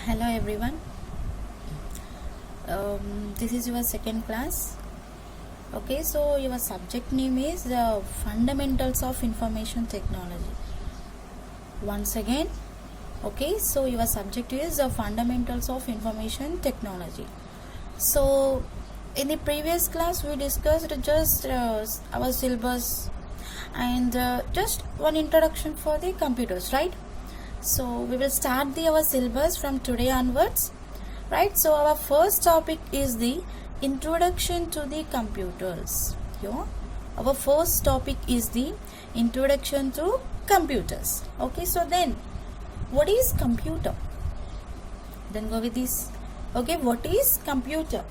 Hello everyone. This is your second class. Okay, so your subject name is Fundamentals of Information Technology. Once again, okay, so your subject is Fundamentals of Information Technology. So in the previous class we discussed just our syllabus and just one introduction for the computers, right? So we will start our syllabus from today onwards, right? So our first topic is the introduction to the computers. Yeah, our first topic is the introduction to computers. Okay, so then what is computer? Then go with this. Okay, what is computer?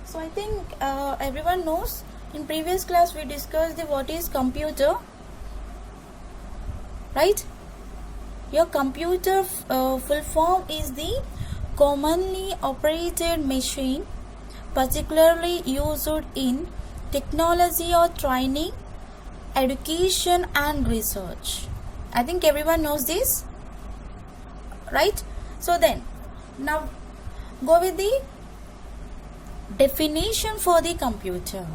So I think everyone knows. In previous class we discussed the what is computer, right? Your computer full form is the commonly operated machine, particularly used in technology or training, education and research. I think everyone knows this, right? So then, now go with the definition for the computer.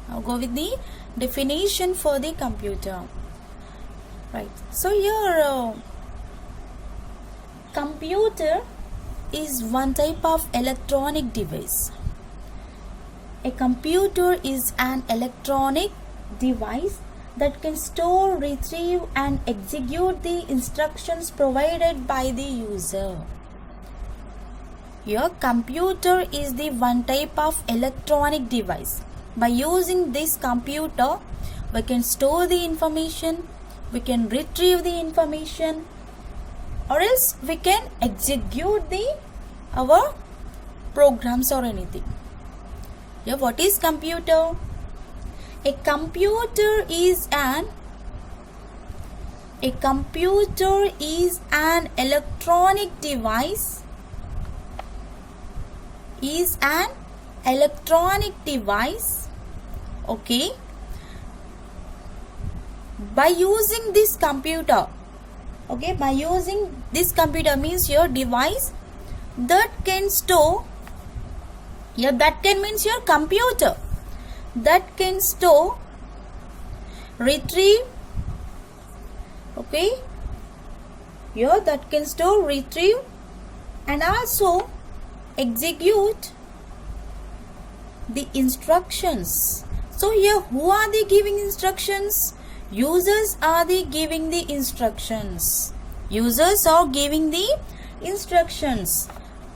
Now go with the definition for the computer. Right. So your computer is one type of electronic device. A computer is an electronic device that can store, retrieve and execute the instructions provided by the user. Your computer is the one type of electronic device. By using this computer, we can store the information, we can retrieve the information, or else we can execute our programs or anything. Yeah, what is computer? A computer is an electronic device. Okay. By using this computer, okay, by using this computer means your device that can store, yeah, that can means your computer that can store, retrieve, okay, yeah, that can store, retrieve and also execute the instructions. So here who are they giving instructions? Users are the giving the instructions. Users are giving the instructions.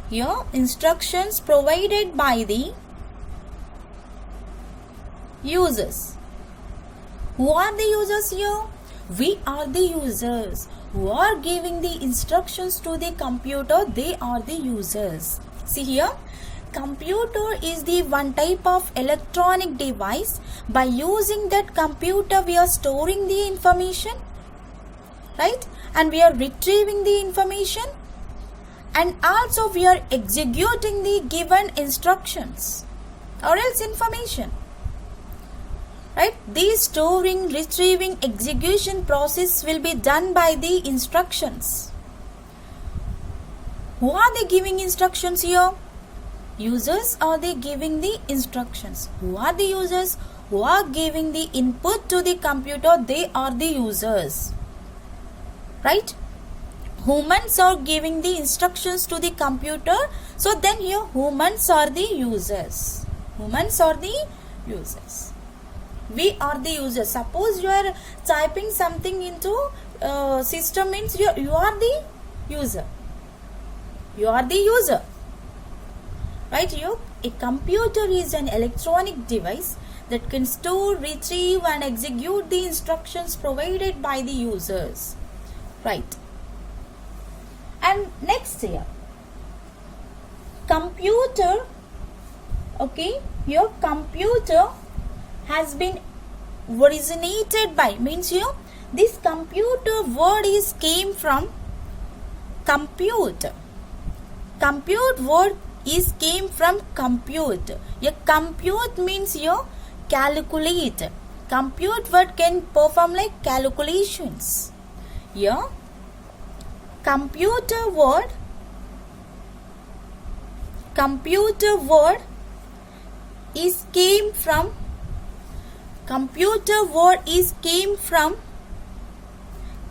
Here instructions provided by the users. Who are the users here? We are the users. Who are giving the instructions to the computer? They are the users. See here, computer is the one type of electronic device. By using that computer we are storing the information, right, and we are retrieving the information and also we are executing the given instructions or else information, right. The storing, retrieving, execution process will be done by the instructions. Who are they giving instructions here? Users are they giving the instructions. Who are the users? Who are giving the input to the computer? They are the users, right. Humans are giving the instructions to the computer. So then here humans are the users. Humans are the users. We are the users. Suppose you are typing something into system means you are the user. You are the user. Right, a computer is an electronic device that can store, retrieve and execute the instructions provided by the users. Right. And next here, computer, okay, your computer has been originated by, means here this computer word is came from compute. Compute word is came from compute. A compute means your calculate. Compute word can perform like calculations. Here computer word computer word is came from computer word is came from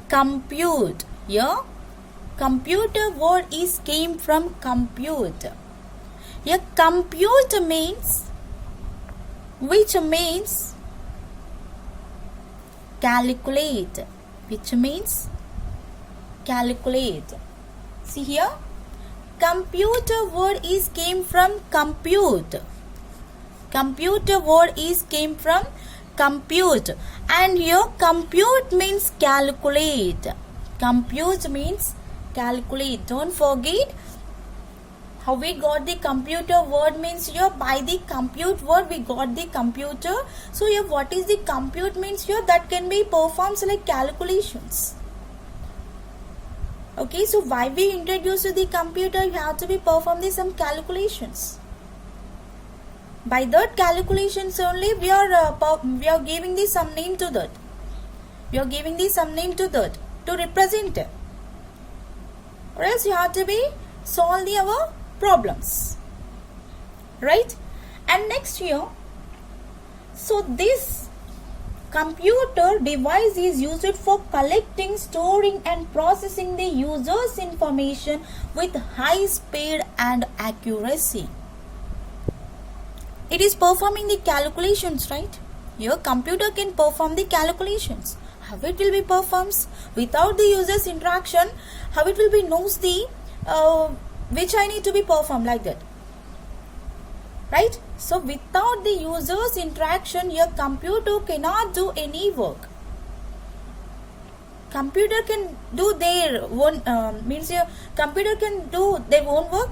compute. Here computer word is came from compute. Here compute means which means calculate, which means calculate. See here, computer word is came from compute. Computer word is came from compute, and here compute means calculate. Compute means calculate. Don't forget how we got the computer word means here by the compute word we got the computer. So here what is the compute means here? That can be performed like calculations. Okay, so why we introduce the computer? You have to be perform some calculations. By that calculations only we are giving the some name to that. We are giving the some name to that to represent it. Or else you have to be solve the our problems, right? And next here, so this computer device is used for collecting, storing and processing the user's information with high speed and accuracy. It is performing the calculations, right? Your computer can perform the calculations. How it will be performs without the user's interaction? How it will be knows the which I need to be performed like that, right? So without the user's interaction, your computer cannot do any work. Computer can do their own means your computer can do their own work?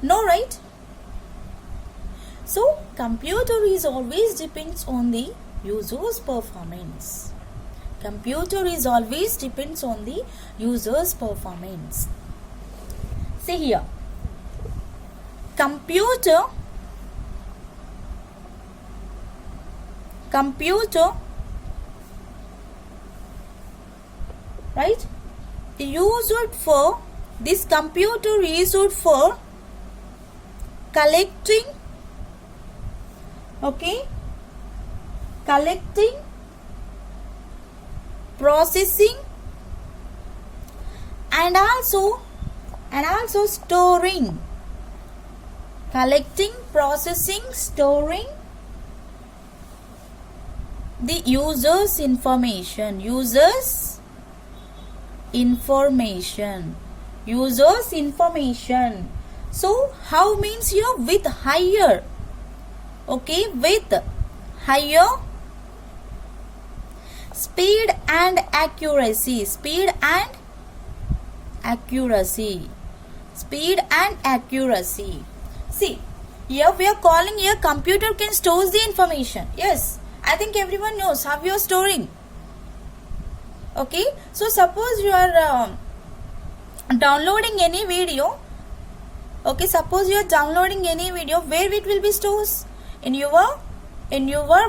No, right? So computer is always depends on the user's performance. Computer is always depends on the user's performance. See here, computer right, used for this computer is used for collecting, okay, collecting, processing and also storing. Collecting, processing, storing the user's information. Users information. So how means here? With higher, okay, with higher speed and accuracy. Speed and accuracy. See, here we are calling here computer can store the information. Yes, I think everyone knows how you are storing. Okay, so suppose you are downloading any video. Okay, suppose you are downloading any video, where it will be stored? In your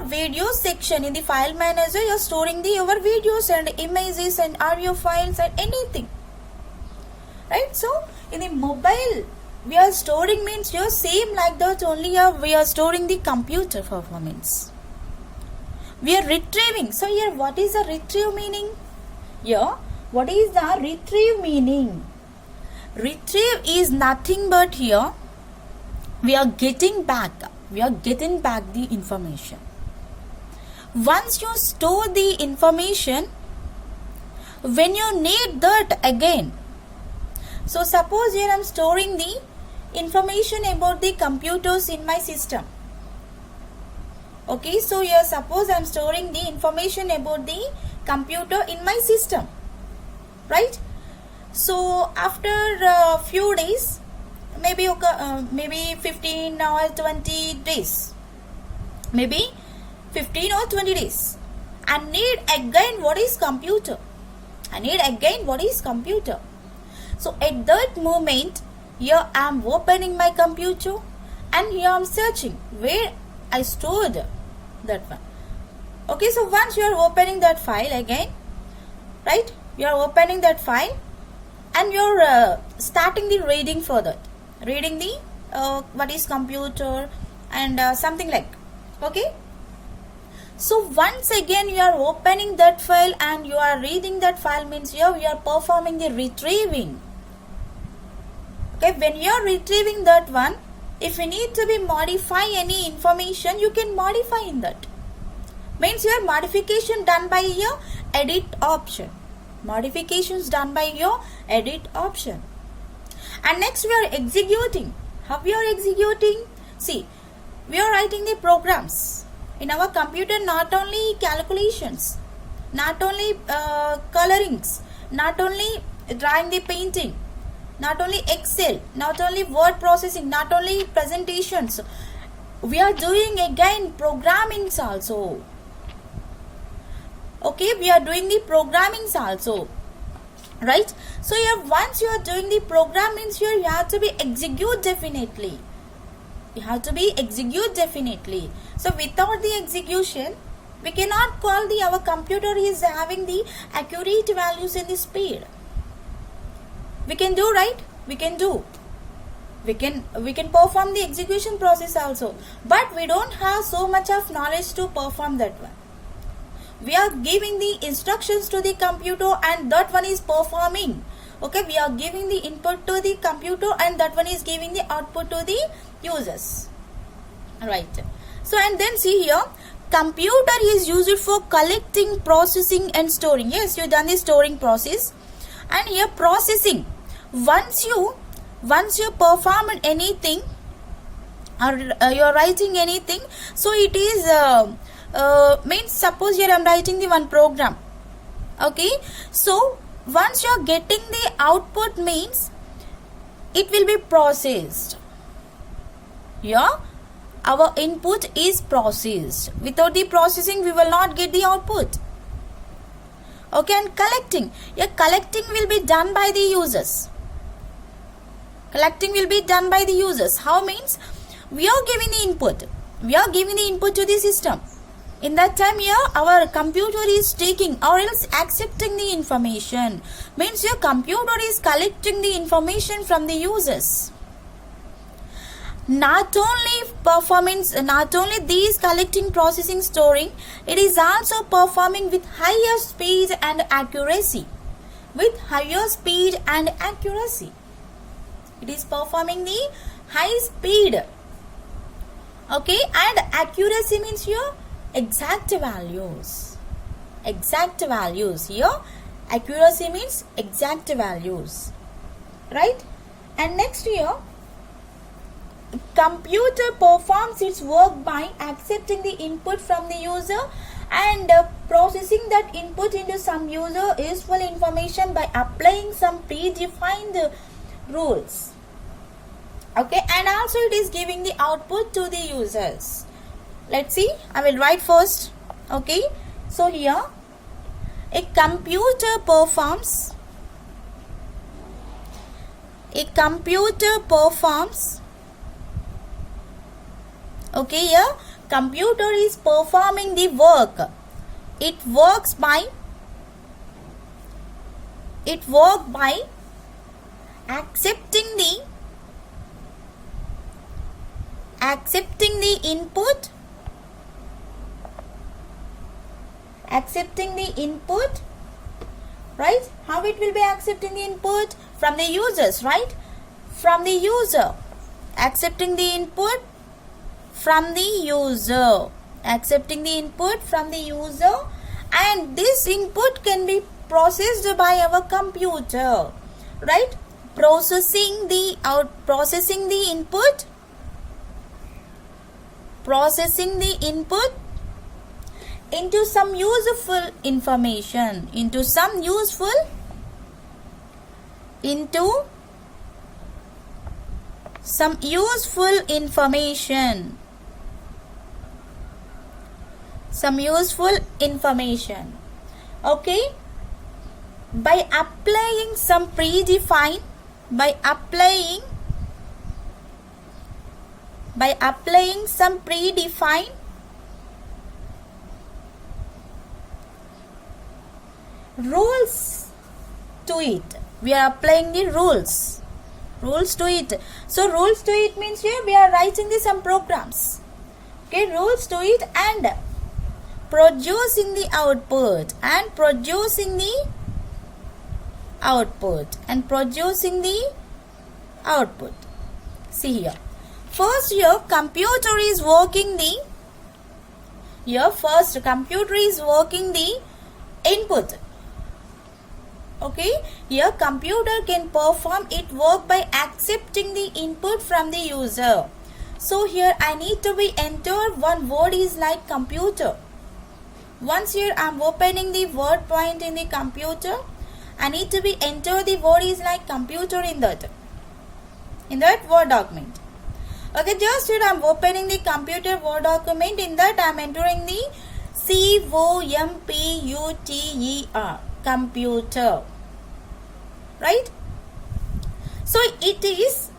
video section in the file manager. You are storing your videos and images and audio files and anything, right? So in the mobile we are storing means here same like that only. We are storing the computer performance. We are retrieving. So here what is the retrieve meaning? Here what is the retrieve meaning? Retrieve is nothing but here we are getting back the information. Once you store the information, when you need that again, so suppose here I am storing the information about the computers in my system. Okay, so here suppose I am storing the information about the computer in my system, right? So after a few days, maybe 15 or 20 days, maybe 15 or 20 days, I need again what is computer. So at that moment, here I am opening my computer and here I am searching where I stored that one. Okay, so once you are opening that file again, right, you are opening that file, and you're starting the reading for that, reading the what is computer and something like, okay. So once again you are opening that file and you are reading that file, means you are performing the retrieving. Okay, when you are retrieving that one, if you need to be modify any information, you can modify in that. Means your modification done by your edit option. Modifications done by your edit option. And next we are executing. How we are executing? See, we are writing the programs. In our computer, not only calculations, not only colorings, not only drawing the painting, not only Excel, not only word processing, not only presentations, we are doing again programmings also. Okay, we are doing the programmings also, right? So here once you are doing the program, means here you have to be execute definitely. You have to be execute definitely. So without the execution, we cannot call the our computer is having the accurate values in the speed. We can do, right? We can do. We can perform the execution process also, but we don't have so much of knowledge to perform that one. We are giving the instructions to the computer and that one is performing. Okay, we are giving the input to the computer and that one is giving the output to the users. Right. So and then see here, computer is used for collecting, processing and storing. Yes, you done the storing process. And here processing. Once you perform anything or you are writing anything, so it is means suppose here I am writing the one program. Okay, so once you are getting the output, means it will be processed. Yeah, our input is processed. Without the processing, we will not get the output. Okay, and collecting. Yeah, collecting will be done by the users. Collecting will be done by the users. How means? We are giving the input. We are giving the input to the system. In that time here, our computer is taking or else accepting the information. Means your computer is collecting the information from the users. Not only these collecting, processing, storing, it is also performing with higher speed and accuracy. With higher speed and accuracy. It is performing the high speed. Okay, and accuracy means your exact values. Exact values. Here, accuracy means exact values. Right? And next here, computer performs its work by accepting the input from the user and processing that input into some user useful information by applying some predefined rules. Okay, and also it is giving the output to the users. Let's see, I will write first. Okay, so here a computer performs okay, here computer is performing the work. It works by accepting the input, right? How it will be accepting the input? From the users, right? From the user. Accepting the input from the user. Accepting the input from the user, and this input can be processed by our computer, right? Processing the input into some useful information, some useful information. Okay, by applying some predefined rules to it. We are applying the rules to it. So rules to it means here we are writing some programs. Okay, rules to it and producing the output See here. First your computer is working the input. Okay, your computer can perform its work by accepting the input from the user. So here I need to be enter one word is like computer. Once here I am opening the word point in the computer, I need to be enter the word is like computer in that word document. Okay, just here I am opening the computer word document. In that I am entering the computer, computer, right? So it is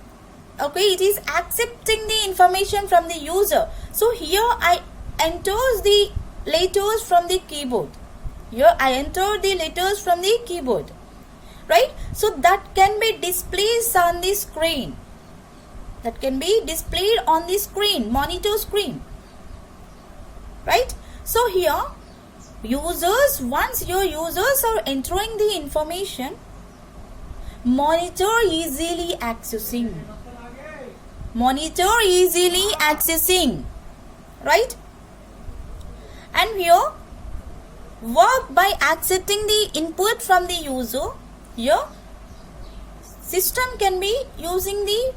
accepting the information from the user. So here I enters the letters from the keyboard. Right? So that can be displayed on the screen. Monitor screen. Right? So here once your users are entering the information, monitor easily accessing. Right? And here work by accepting the input from the user. Here system can be using the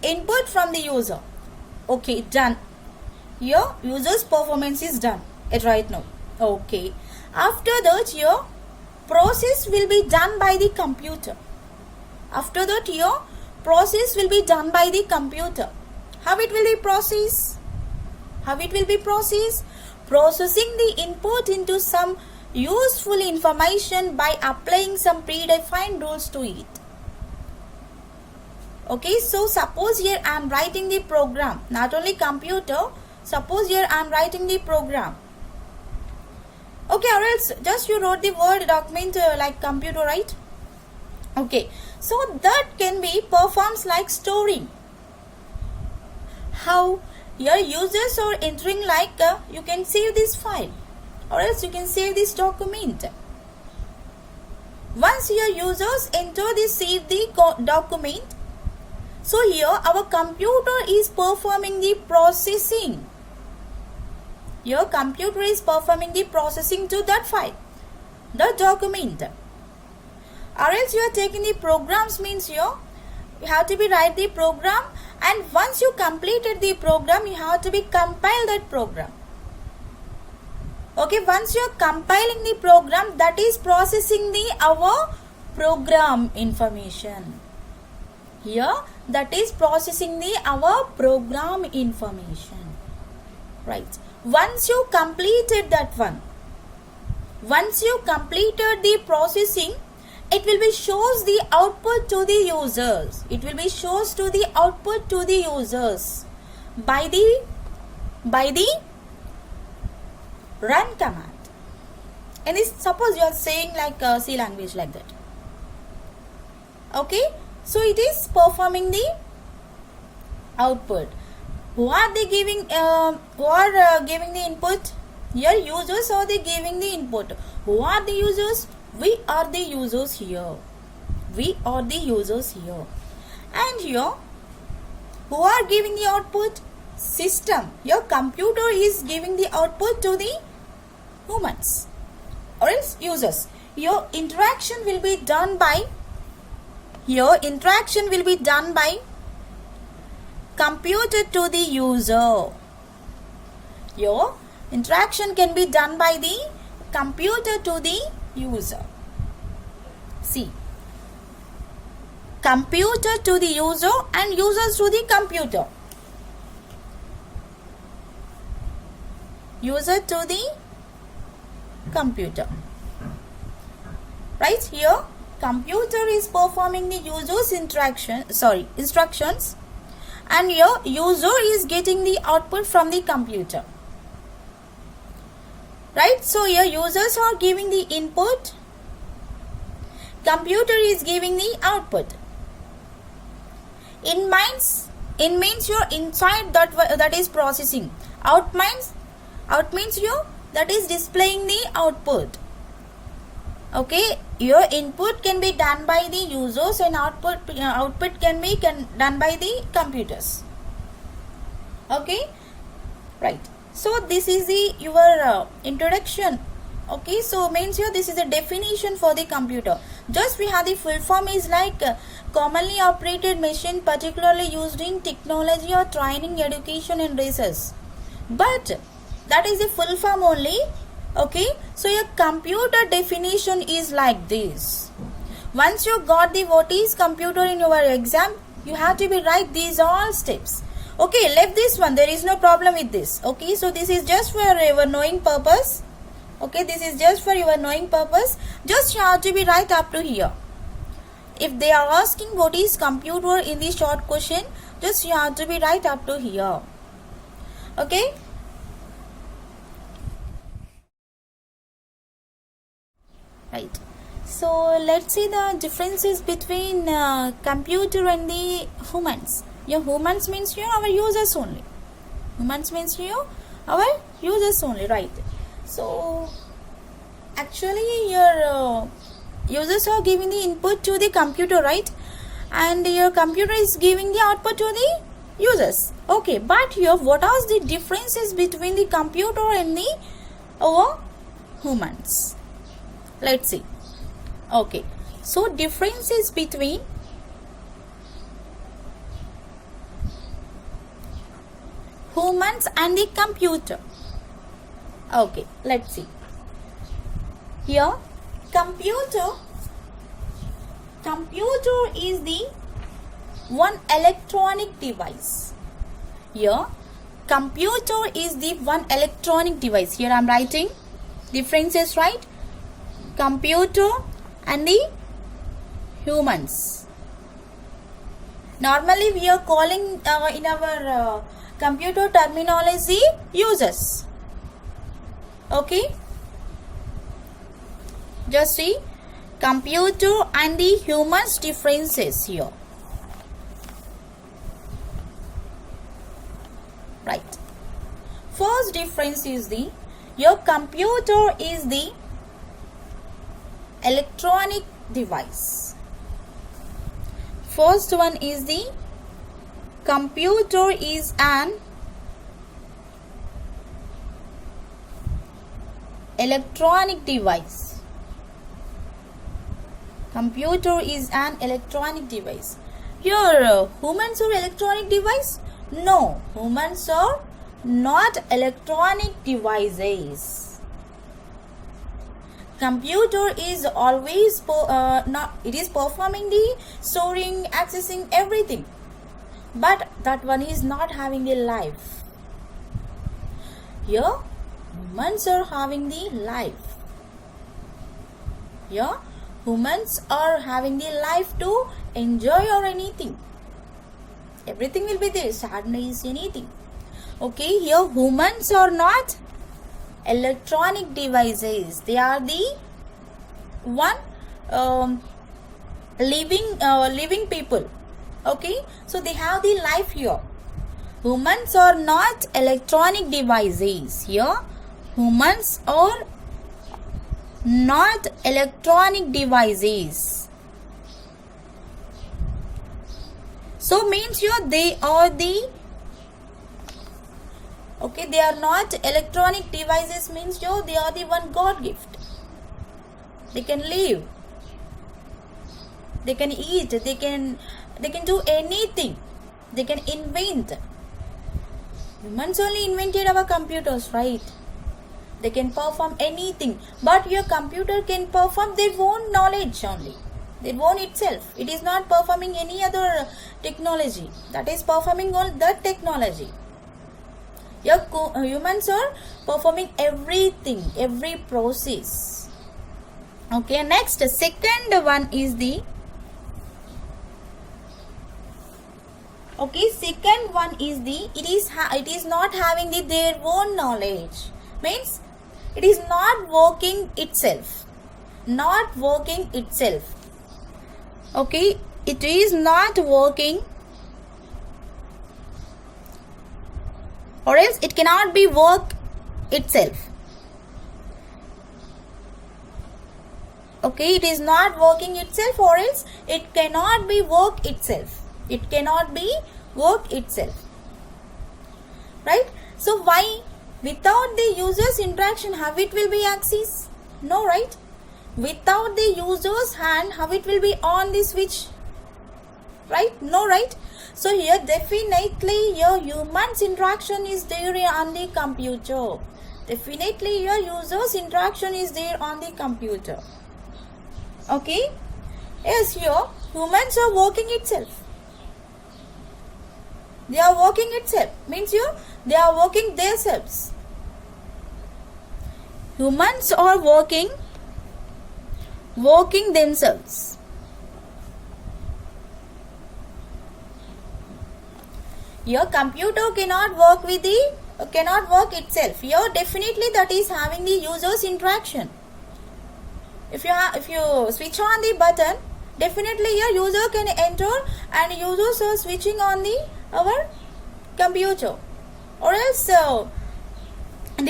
input from the user. Okay, done. Here user's performance is done right now. Okay, after that your process will be done by the computer. How it will be processed? Processing the input into some useful information by applying some predefined rules to it. Okay, so suppose here I am writing the program, not only computer. Suppose here I am writing the program. Okay, or else just you wrote the word document like computer, right? Okay, so that can be performs like storing. How? Your users are entering like you can save this file or else you can save this document. Once your users enter save the document, so here our computer is performing the processing. Your computer is performing the processing to that file, the document. Or else you are taking the programs means here you have to be write the program, and once you completed the program you have to be compile that program. Okay, once you are compiling the program, that is processing our program information. Here that is processing our program information. Right. Once you completed that one, once you completed the processing, it will be shows the output to the users. By the run command. And this, suppose you are saying like C language like that. Okay, so it is performing the output. Who are they giving? Giving the input? Here users are they giving the input. Who are the users? We are the users here. And here, who are giving the output? System. Your computer is giving the output to the humans or else users. Your interaction will be done by computer to the user. Your interaction can be done by the computer to the user. See, computer to the user and users to the computer. User to the computer. Right here, computer is performing the user's instructions, and your user is getting the output from the computer. Right, so here users are giving the input computer is giving the output. In means your inside that is processing. Out means you that is displaying the output. Okay, your input can be done by the users and output can be done by the computers. Okay, right. So this is the your introduction. Okay, so means here this is a definition for the computer. Just we have the full form is like commonly operated machine, particularly used in technology or training, education and research. But that is the full form only. Okay, so your computer definition is like this. Once you got the what is computer in your exam, you have to be write these all steps. Okay, left this one, there is no problem with this. Okay, so this is just for your knowing purpose. Okay, this is just for your knowing purpose. Just you have to be right up to here. If they are asking what is computer in the short question, just you have to be right up to here. Okay. Right. So let's see the differences between computer and the humans. Your humans means you our users only. Humans means you our users only, right? So actually your users are giving the input to the computer, right? And your computer is giving the output to the users. Okay, but here what are the differences between the computer and the our humans? Let's see. Okay, so differences between humans and the computer. Okay, let's see. Here, computer is the one electronic device. Here, computer is the one electronic device. Here I am writing differences, right? Computer and the humans. Normally we are calling in our computer terminology users. Okay, just see computer and the humans differences here. Right. First difference is the your computer is the electronic device. First one is the computer is an electronic device. Computer is an electronic device. Here humans are electronic device? No, humans are not electronic devices. Computer is always it is performing the storing, accessing everything, but that one is not having a life. Here humans are having the life. Here humans are having the life to enjoy or anything. Everything will be there, sadness, anything. Okay, here humans are not electronic devices. They are the one living people. Okay, so they have the life here. Humans are not electronic devices. Here humans are not electronic devices. So means here they are the okay, they are not electronic devices means here they are the one God gift. They can live, they can eat, they can do anything, they can invent. Humans only invented our computers, right? They can perform anything, but your computer can perform their own knowledge only, their own itself. It is not performing any other technology, that is performing all that technology. Your humans are performing everything, every process. Okay, next second one is the second one is the it is not having their own knowledge, means it is not working itself. Okay, it is not working, or else it cannot be work itself. Okay, it is not working itself, or else it cannot be work itself. It cannot be work itself. Right? So why? Without the user's interaction, how it will be access? No, right? Without the user's hand, how it will be on the switch? Right? No, right? So here definitely your human's interaction is there on the computer. Definitely your user's interaction is there on the computer. Okay? Yes, here humans are working itself. They are working itself. Means here they are working themselves. Humans are working themselves. Your computer cannot work itself. Here definitely that is having the user's interaction. If you switch on the button, definitely your user can enter, and users are switching on our computer. Or else the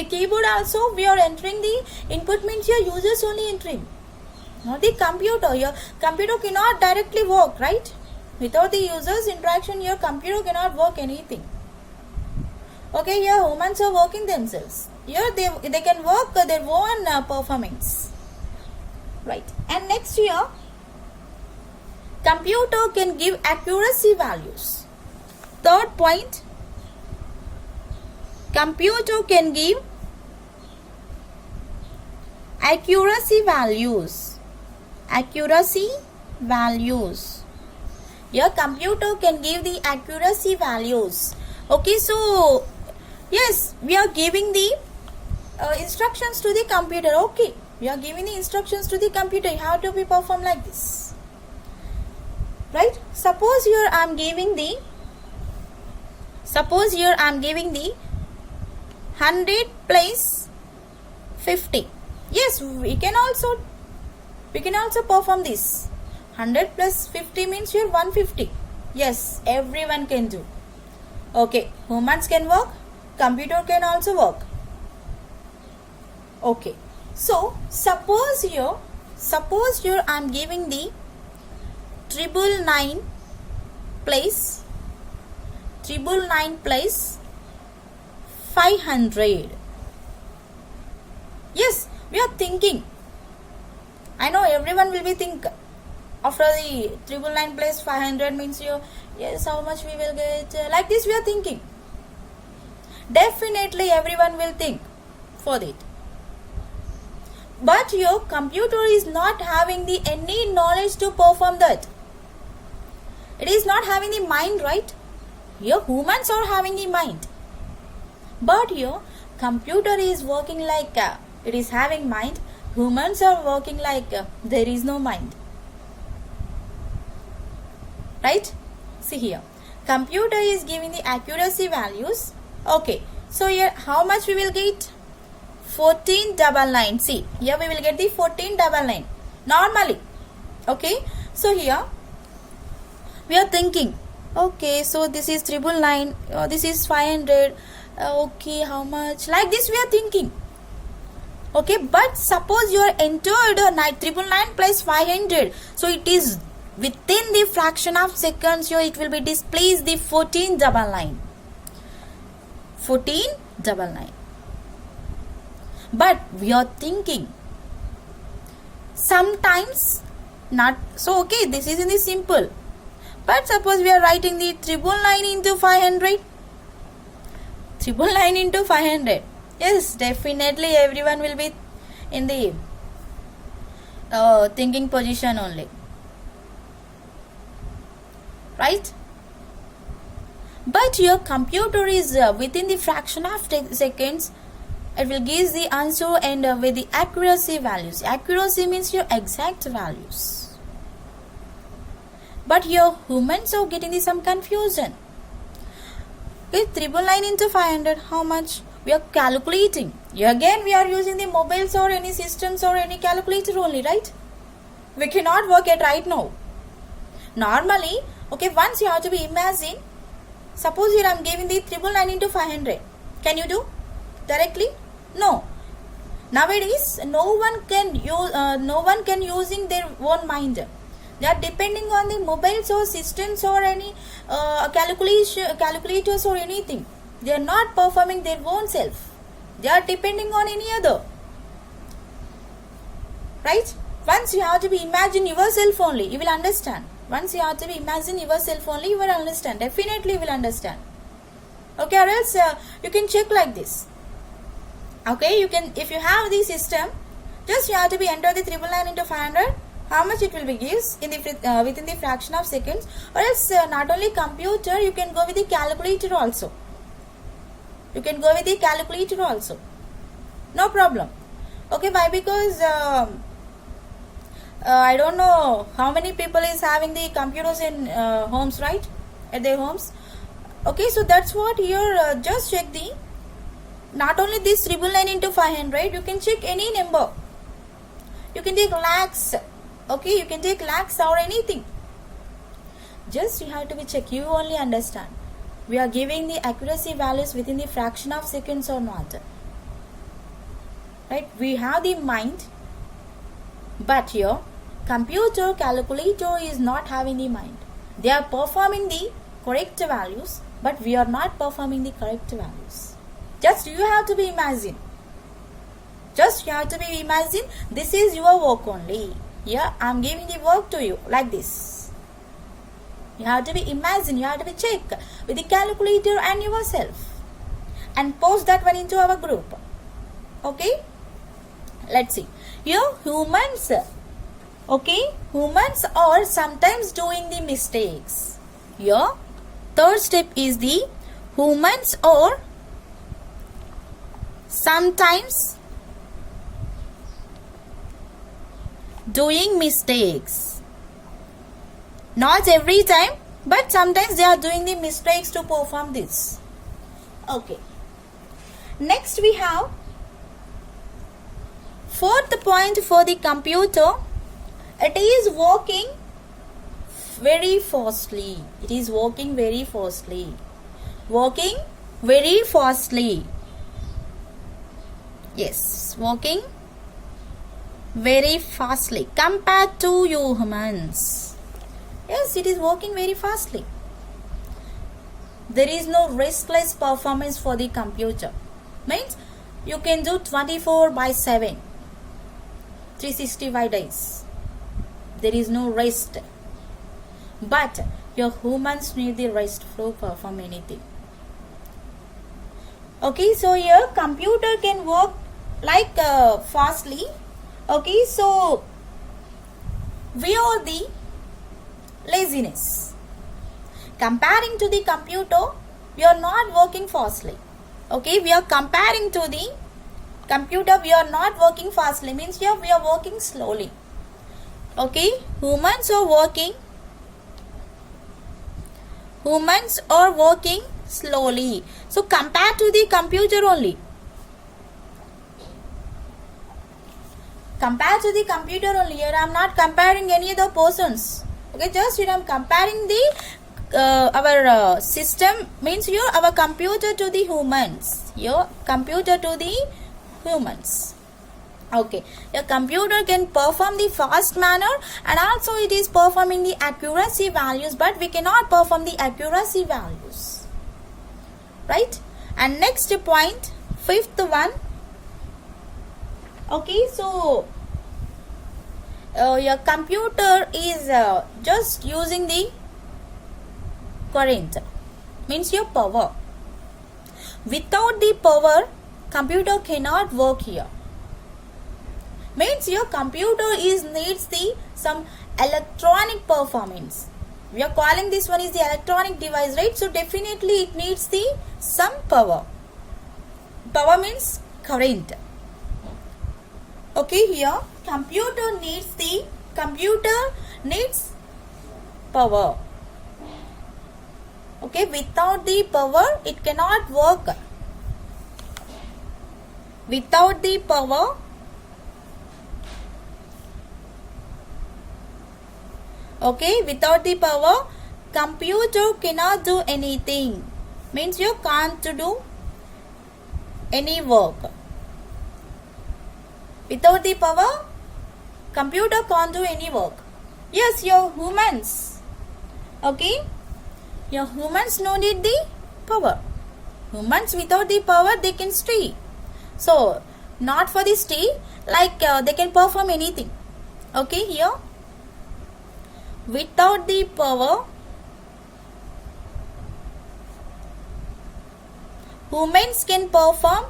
keyboard also we are entering the input, means your users only entering, not the computer. Your computer cannot directly work, right? Without the user's interaction, your computer cannot work anything. Okay, here humans are working themselves. Here they can work their own performance. Right. And next here, computer can give accuracy values. Third point, computer can give accuracy values. Accuracy values. Your computer can give the accuracy values. Okay, so yes, we are giving the instructions to the computer. Okay, we are giving the instructions to the computer. How to be performed like this, right? Suppose here I am giving the 100 plus 50. Yes, we can also perform this. 100 plus 50 means here 150. Yes, everyone can do. Okay, humans can work, computer can also work. Okay, so suppose here I am giving the 999 plus 500. Yes, we are thinking. I know everyone will be thinking. After the 999 plus 500 means you, yes, how much we will get? Like this we are thinking. Definitely everyone will think for it. But your computer is not having any knowledge to perform that. It is not having the mind, right? Your humans are having the mind. But your computer is working like it is having mind. Humans are working like there is no mind. Right? See here. Computer is giving the accuracy values. Okay. So here how much we will get? 1499. See, here we will get the 1499 normally. Okay. So here we are thinking, okay, so this is 999, this is 500. Okay, how much? Like this we are thinking. Okay, but suppose you are entered 999 plus 500. So it is within the fraction of seconds here it will be displays the 1499. 1499. But we are thinking sometimes not. So okay, this is in the simple. But suppose we are writing the 999 into 500. 999 into 500. Yes, definitely everyone will be in the thinking position only. Right? But your computer is within the fraction of seconds. It will give the answer and with the accuracy values. Accuracy means your exact values. But your humans are getting some confusion. Okay, 999 into 500, how much? We are calculating. Again, we are using the mobiles or any systems or any calculator only, right? We cannot work it right now. Normally, okay, once you have to be imagine, suppose here I am giving the 999 into 500. Can you do directly? No. Nowadays, no one can using their own mind. They are depending on the mobiles or systems or any calculators or anything. They are not performing their own self. They are depending on any other. Right? Once you have to be imagine yourself only, you will understand. Once you have to be imagine yourself only, you will understand. Definitely you will understand. Okay, or else you can check like this. Okay, you can, if you have the system, just you have to be enter the 999 into 500. How much it will be gives in the within the fraction of seconds, or else not only computer, you can go with the calculator also. You can go with the calculator also. No problem. Okay, why? Because I don't know how many people is having the computers in homes, right? At their homes. Okay, so that's what here. Just check the. Not only this 999 into 500, you can check any number. You can take lakhs. Okay, you can take lakhs or anything. Just you have to be check. You only understand. We are giving the accuracy values within the fraction of seconds or not. Right? We have the mind, but here computer calculator is not having the mind. They are performing the correct values, but we are not performing the correct values. Just you have to be imagine. Just you have to be imagine. This is your work only. Yeah, I am giving the work to you like this. You have to be imagine. You have to be check with the calculator and yourself, and post that one into our group. Okay. Let's see. Here humans. Okay, humans are sometimes doing the mistakes. Here, third step is the humans are sometimes doing mistakes. Not every time, but sometimes they are doing the mistakes to perform this. Okay. Next we have fourth point for the computer. It is working very fastly. It is working very fastly. Working very fastly. Yes, working very fastly compared to humans. Yes, it is working very fastly. There is no restless performance for the computer. Means you can do 24/7, 365 days. There is no rest. But your humans need the rest to perform anything. Okay, so here computer can work like fastly. Okay, so we are the laziness. Comparing to the computer, we are not working fastly. Okay, we are comparing to the computer, we are not working fastly. Means here we are working slowly. Okay, humans are working slowly. So compared to the computer only. Compared to the computer only. Here I am not comparing any other persons. Okay, just here I am comparing the our system, means here our computer to the humans. Your computer to the humans. Okay, your computer can perform the fast manner, and also it is performing the accuracy values, but we cannot perform the accuracy values. Right? And next point, fifth one. Okay, so your computer is just using the current, means your power. Without the power, computer cannot work here. Means your computer needs the some electronic performance. We are calling this one is the electronic device, right? So definitely it needs the some power. Power means current. Okay, here computer needs power. Okay, without the power it cannot work. Without the power Okay, without the power, computer cannot do anything. Means you can't do any work. Without the power, computer can't do any work. Yes, you're humans. Okay, your humans no need the power. Humans without the power they can stay. So not for the stay, like they can perform anything. Okay, here without the power, humans can perform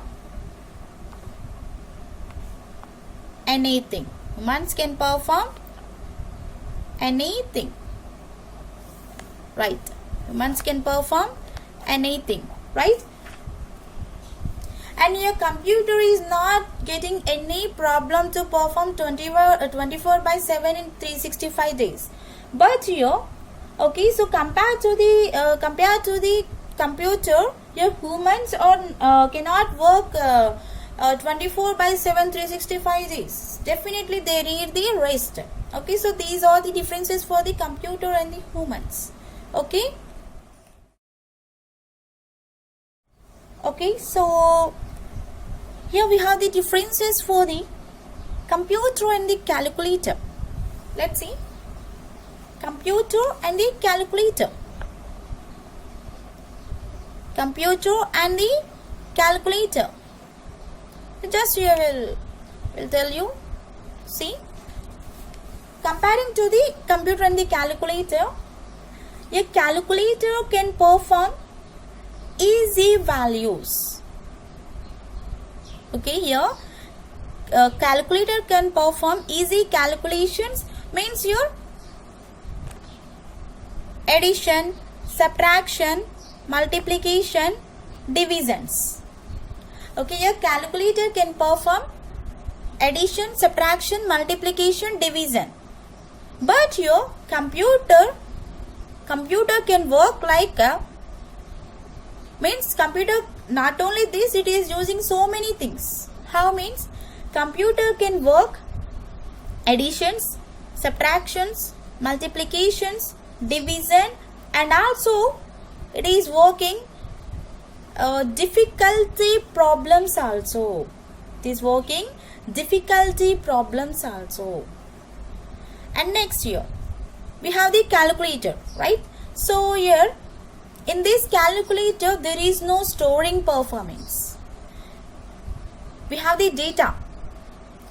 anything. Humans can perform anything. Right. Humans can perform anything. Right. And your computer is not getting any problem to perform 24 by 7 in 365 days. But here, okay, so compared to the computer, your humans cannot work 24 by 7 365 days. Definitely they need the rest. Okay, so these are the differences for the computer and the humans. Okay. Okay, so here we have the differences for the computer and the calculator. Let's see. Computer and the calculator. Computer and the calculator. Just here will tell you. See. Comparing to the computer and the calculator, a calculator can perform easy values. Okay, here calculator can perform easy calculations, means your addition, subtraction, multiplication, divisions. Okay, your calculator can perform addition, subtraction, multiplication, division. But your computer can work like means computer, not only this, it is using so many things. How means computer can work additions, subtractions, multiplications, division, and also it is working difficulty problems also. It is working difficulty problems also. And next here we have the calculator, right? So here in this calculator there is no storing performance. We have the data.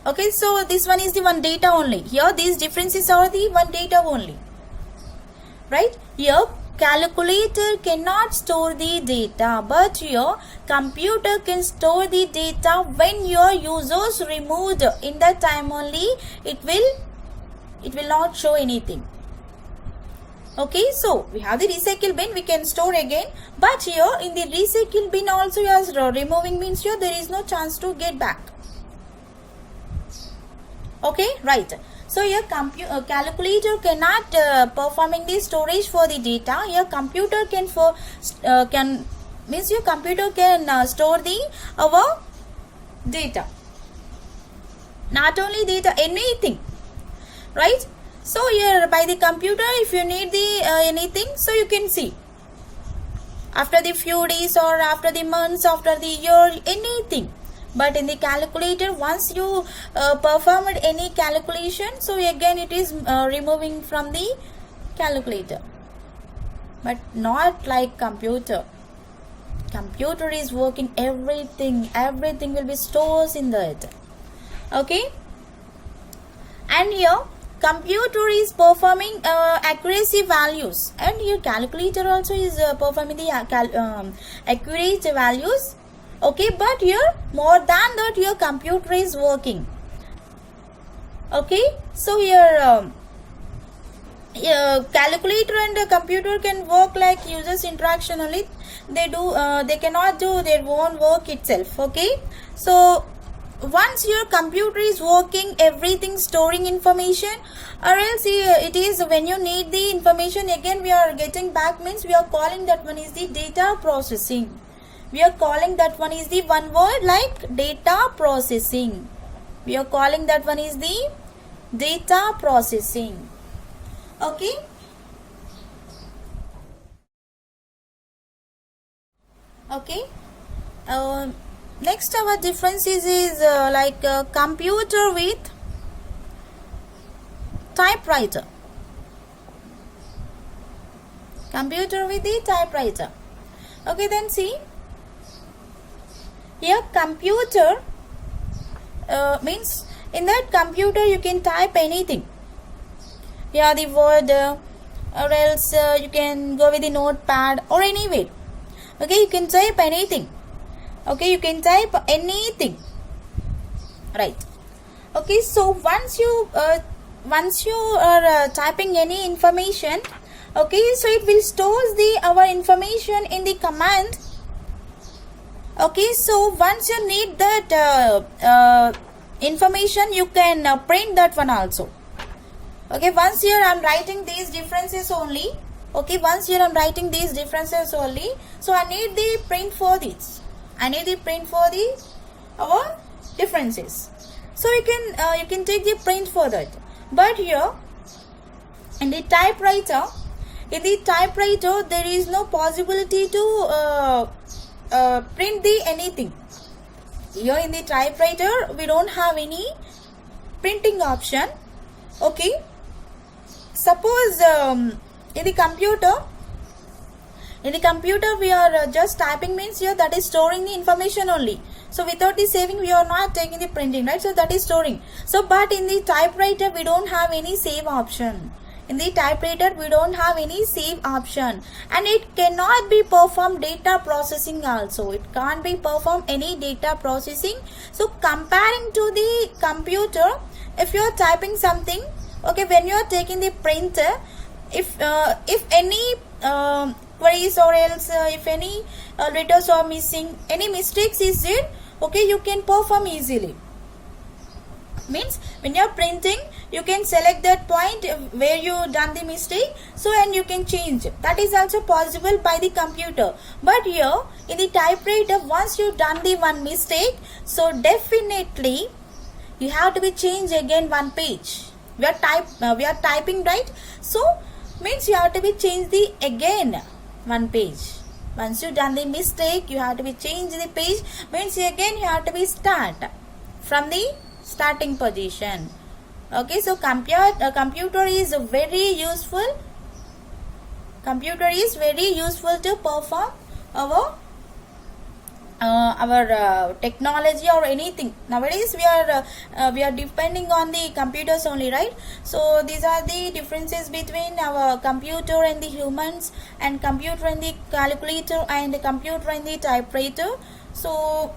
Okay, so this one is the one data only. Here these differences are the one data only. Right? Here calculator cannot store the data, but here computer can store the data. When your users removed, in that time only it will not show anything. Okay, so we have the recycle bin, we can store again, but here in the recycle bin also as removing means here there is no chance to get back. Okay, right. So here calculator cannot performing the storage for the data. Here computer can means your computer can store the our data. Not only data, anything, right? So here by the computer, if you need the anything, so you can see after the few days or after the months, after the year, anything. But in the calculator, once you performed any calculation, so again it is removing from the calculator. But not like computer. Computer is working everything will be stored in that. Okay, and here computer is performing accuracy values, and your calculator also is performing the accurate values. Okay, but here more than that your computer is working. Okay, so here calculator and computer can work like users interaction only. They cannot do their own work itself. Okay, so once your computer is working, everything storing information, or else it is when you need the information again we are getting back, means we are calling that one is the data processing. We are calling that one is the one word like data processing. We are calling that one is the data processing. Okay. Okay. Next our differences is like computer with typewriter. Computer with the typewriter. Okay, then see here computer means in that computer you can type anything. Yeah, the word or else you can go with the notepad or anywhere. Okay, you can type anything. Okay, you can type anything, right? Okay, so once you are typing any information, okay, so it will stores the our information in the command. Okay, so once you need that information, you can print that one also. Okay, once here I am writing these differences only. Okay, once here I am writing these differences only, so I need the print for this. I need the print for the our differences. So you can take the print for that. But here in the typewriter, there is no possibility to print the anything. Here in the typewriter we don't have any printing option. Okay, suppose in the computer we are just typing, means here that is storing the information only. So without the saving we are not taking the printing, right? So that is storing. So but in the typewriter we don't have any save option. In the typewriter we don't have any save option, and it cannot be performed data processing also. It can't be performed any data processing. So comparing to the computer, if you are typing something, okay, when you are taking the printer, if any queries or else if any letters are missing, any mistakes is there, okay, you can perform easily. Means when you are printing, you can select that point where you done the mistake, so and you can change. That is also possible by the computer. But here in the typewriter, once you done the one mistake, so definitely you have to be change again one page. We are typing, right? So means you have to be change the again one page. Once you done the mistake, you have to be change the page, means again you have to be start from the starting position. Okay, so computer is very useful. Computer is very useful to perform our technology or anything. Nowadays we are depending on the computers only, right? So these are the differences between our computer and the humans, and computer and the calculator, and the computer and the typewriter. So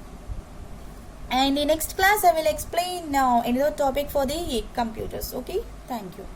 and in the next class I will explain now another topic for the computers. Okay, thank you.